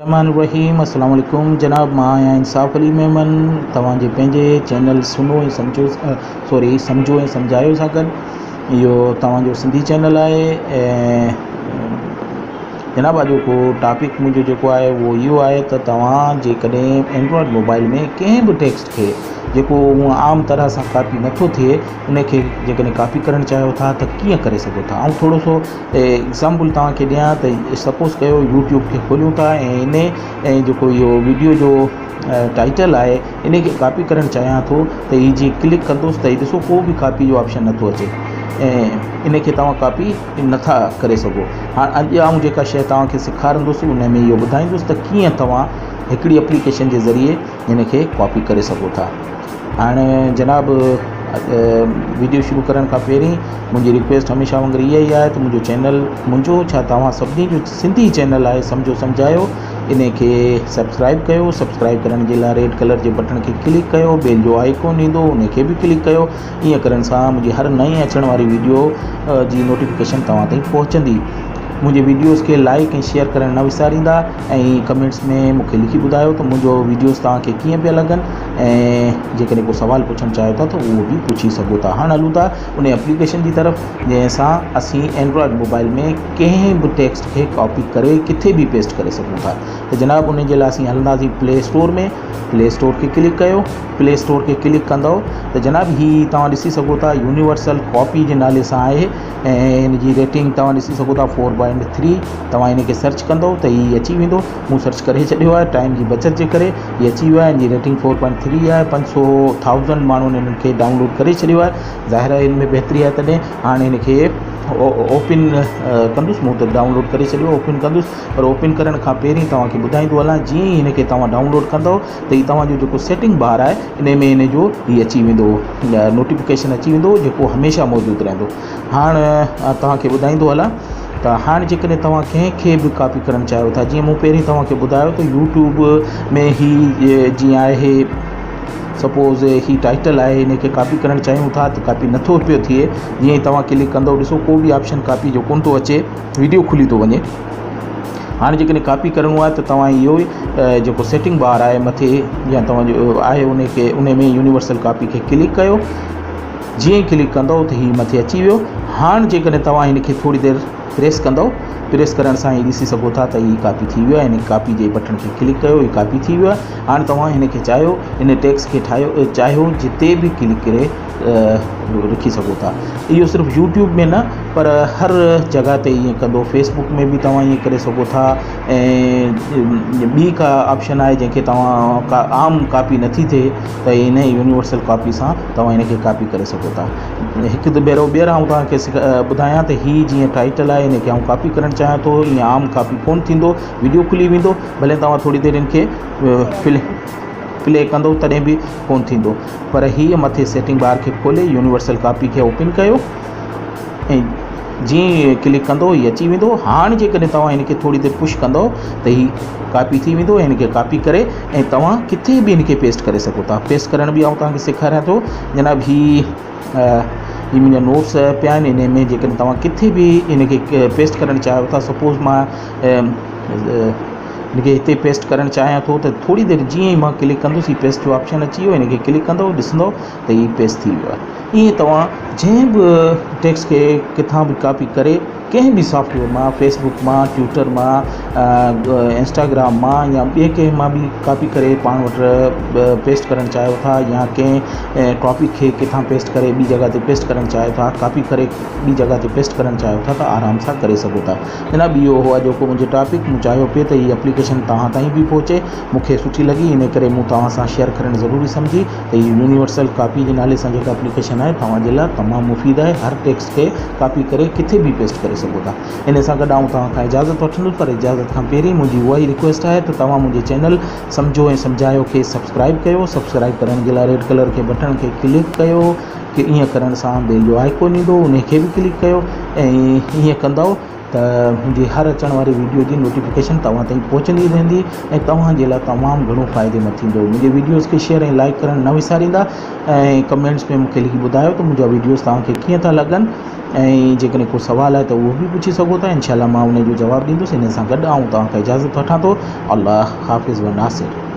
रहीम अस्सलाम वालेकुम जनाब, मां आहियां इंसाफ़ अली मेमन। तव्हांजे पंहिंजे चैनल सुनो ऐं सम्झो ऐं सम्झायो सां गॾु इहो तव्हांजो सिंधी चैनल आहे। ऐं जनाब अॼु को टॉपिक मुंहिंजो जेको आहे उहो इहो आहे त तव्हां जेकॾहिं एंड्रॉयड मोबाइल में कंहिं बि टेक्स्ट खे जेको हूअं आम तरह सां कॉपी नथो थिए उनखे जेकॾहिं कॉपी करणु चाहियो था त कीअं करे सघो था। ऐं थोरो सो एग्ज़ाम्पल तव्हांखे ॾियां त सपोज़ कयो यूट्यूब खे खोलियूं था ऐं जेको इहो वीडियो जो टाइटल आहे इन खे कॉपी करणु चाहियां थो त हीअ जीअं क्लिक कंदुसि त हीअ ॾिसो को बि कॉपी जो ऑप्शन नथो अचे ऐं इन खे तव्हां कॉपी नथा करे सघो। हाणे अॼु आउं जेका शइ तव्हांखे सेखारींदुसि उन में इहो ॿुधाईंदुसि त कीअं तव्हां हिकिड़ी एप्लीकेशन जे ज़रिए इन खे कॉपी करे सघो था। हाणे जनाब वीडियो शुरू करण खां पहिरीं मुंहिंजी रिक्वेस्ट हमेशह वांगुरु इहा ई आहे त मुंहिंजो चैनल छा तव्हां सभिनी जो सिंधी चैनल आहे सम्झो सम्झायो इन खे सब्सक्राइब कयो। सब्सक्राइब करण जे लाइ रेड कलर जे बटन खे क्लिक कयो, बेल जो आइकॉन ईंदो उन खे बि क्लिक कयो। ईअं करण सां मुंहिंजी हर नई अचण वारी वीडियो जी नोटिफिकेशन तव्हां ताईं पहुचंदी। मुंहिंजे वीडियोज़ खे लाइक ऐं शेयर करणु न विसारींदा ऐं कमेंट्स में मूंखे लिखी ॿुधायो त मुंहिंजो वीडियोज़ तव्हांखे कीअं पिया लॻनि ऐं जेकॾहिं को सुवाल पुछणु चाहियो था त उहो बि पुछी सघो था। हाणे हलूं था उन एप्लीकेशन जी तरफ़ जंहिंसां असीं एंड्रॉयड मोबाइल में कंहिं बि टेक्स्ट खे कॉपी करे किथे बि पेस्ट करे सघूं था। त जनाब उन जे लाइ असीं हलंदासीं प्ले स्टोर में। प्ले स्टोर खे क्लिक कयो। प्ले स्टोर खे क्लिक कंदव त जनाब हीअ तव्हां ॾिसी सघो था यूनिवर्सल कॉपी जे नाले सां आहे ऐं इन जी रेटिंग तव्हां ॾिसी सघो था 4.3। तव्हां इन खे सर्च कंदव त हीअ अची वेंदो। मूं सर्च करे छॾियो आहे टाइम जी बचत जे करे हीअ अची वियो आहे। इन जी रेटिंग 4.3 आहे। 500,000 माण्हुनि इन्हनि खे डाउनलोड करे छॾियो आहे। ज़ाहिर आहे इन में बहितरी आहे तॾहिं हाणे इन खे ओपन कंदुसि। मूं त डाउनलोड करे छॾियो, ओपन कंदुसि। पर ओपन करण खां पहिरीं तव्हांखे ॿुधाईंदो हलां जीअं ई हिन खे तव्हां डाउनलोड कंदव त हीअ तव्हांजो जेको सेटिंग बार आहे इन में इन जो हीअ अची वेंदो नोटिफिकेशन अची वेंदो जेको हमेशह मौजूदु रहंदो। हाणे तव्हांखे ॿुधाईंदो हलां त हाणे जेकॾहिं तव्हां कंहिंखे बि कॉपी करणु चाहियो था, जीअं मूं पहिरीं तव्हांखे ॿुधायो त यूट्यूब में ही जीअं आहे सपोज़ ही टाइटल आहे इन खे कॉपी करणु चाहियूं था त कॉपी नथो पियो थिए। जीअं ई तव्हां क्लिक कंदव ॾिसो को बि ऑप्शन कॉपी जो कोन थो अचे, वीडियो खुली थो वञे। हाणे जेकॾहिं कॉपी करिणो आहे त तव्हां इहो ई जेको सेटिंग बार आहे मथे या तव्हांजो आहे उन में यूनिवर्सल कॉपी खे क्लिक कयो। जीअं ई क्लिक कंदव त हीअ मथे अची वियो। हाणे जेकॾहिं तव्हां हिन खे थोरी देरि प्रेस कंदव, प्रेस करण सां ही ॾिसी सघो था त हीअ कॉपी थी वियो आहे। इन कॉपी जे बटन खे क्लिक कयो, हीअ कॉपी थी वियो आहे। हाणे तव्हां हिन खे इन टेक्स्ट खे चाहियो जिते बि क्लिक करे लिखी सघो था। इहो सिर्फ़ु यूट्यूब में न पर हर जॻह ते ईअं कंदो। फेसबुक में बि तव्हां ईअं करे सघो था ऐं ॿी का ऑप्शन आहे जंहिंखे तव्हां आम कॉपी नथी थिए त इन यूनिवर्सल कॉपी सां तव्हां इन खे कॉपी करे सघो था। हिकु भेरो ॿीहर आउं तव्हांखे ॿुधायां त हीअ जीअं टाइटल आहे इन खे आउं कॉपी करणु चाहियां थो। ईअं आम कॉपी कोन थींदो, वीडियो खुली वेंदो। भले तव्हां थोरी देरि इन खे प्ले कंदो तॾहिं बि कोन थींदो। पर हीअ मथे सेटिंग बार खे खोले यूनिवर्सल कॉपी खे ओपन कयो ऐं जीअं ई क्लिक कंदो हीअ अची वेंदो। हाणे जेकॾहिं तव्हां हिन खे थोरी देरि पुश कंदो त हीअ कॉपी थी वेंदो। हिन खे कॉपी करे ऐं तव्हां किथे बि हिन खे पेस्ट करे सघो था। पेस्ट करण बि आउं तव्हांखे सेखारियां थो। जनाब ही मुंहिंजा नोट्स पिया आहिनि। इन में जेकॾहिं तव्हां किथे बि इन खे पेस्ट करणु चाहियो था, सपोज़ मां इन खे हिते पेस्ट करणु चाहियां थो त थोरी देरि जीअं ई मां क्लिक कंदुसि हीअ पेस्ट जो ऑप्शन अची वियो। इन खे क्लिक कंदव ॾिसंदव त हीअ पेस्ट थी वियो आहे। ईअं तव्हां जंहिं बि टेक्स्ट खे किथां बि कॉपी करे कंहिं बि सॉफ्टवेयर मां, फेसबुक मां, ट्विटर मां, इंस्टाग्राम मां या ॿिए कंहिं मां बि कॉपी करे पाण वटि पेस्ट करणु चाहियो था या कंहिं टॉपिक खे किथां पेस्ट करे ॿी जॻह ते पेस्ट करणु चाहियो था, कॉपी करे ॿी जॻह ते पेस्ट करणु चाहियो था त आराम सां करे सघो था। जनाब इहो हुआ जेको मुंहिंजो टॉपिक। मूं चाहियो पिए त हीअ एप्लीकेशन तव्हां ताईं बि पहुचे। मूंखे सुठी लॻी, इन करे मूं तव्हां सां शेयर करणु ज़रूरी सम्झी त हीअ यूनिवर्सल कॉपी जे नाले सां जेका एप्लीकेशन आहे तव्हांजे लाइ तमामु मुफ़ीद आहे। हर टेक्स्ट खे कॉपी करे किथे बि पेस्ट करे सघो था। इन सां गॾु आउं तव्हां खां इजाज़त वठंदुसि, पर इजाज़त खां पहिरीं मुंहिंजी उहा ई रिक्वेस्ट आहे त तव्हां मुंहिंजे चैनल सम्झो ऐं सम्झायो खे सब्सक्राइब कयो। सब्सक्राइब करण जे लाइ रेड कलर के बटन खे क्लिक कयो कि ईअं करण सां बेल जो आइकॉन ईंदो, उन खे बि क्लिक कयो ऐं ईअं कंदव त मुंहिंजी हर अचण वारी वीडियो जी नोटिफिकेशन तव्हां ताईं पहुचंदी रहंदी ऐं तव्हांजे लाइ तमामु घणो फ़ाइदेमंद थींदो। मुंहिंजे वीडियोज़ खे शेयर ऐं लाइक करणु न विसारींदा ऐं कमेंट्स में मूंखे लिखी ॿुधायो त मुंहिंजा वीडियोज़ तव्हांखे कीअं था लॻनि। ऐं जेकॾहिं को सुवाल आहे त उहो बि पुछी सघो था। इंशाअल्लाह मां उन जो जवाबु ॾींदुसि। इन सां गॾु आऊं तव्हांखां इजाज़त वठां थो। अल्लाह हाफ़िज़ व नासिर।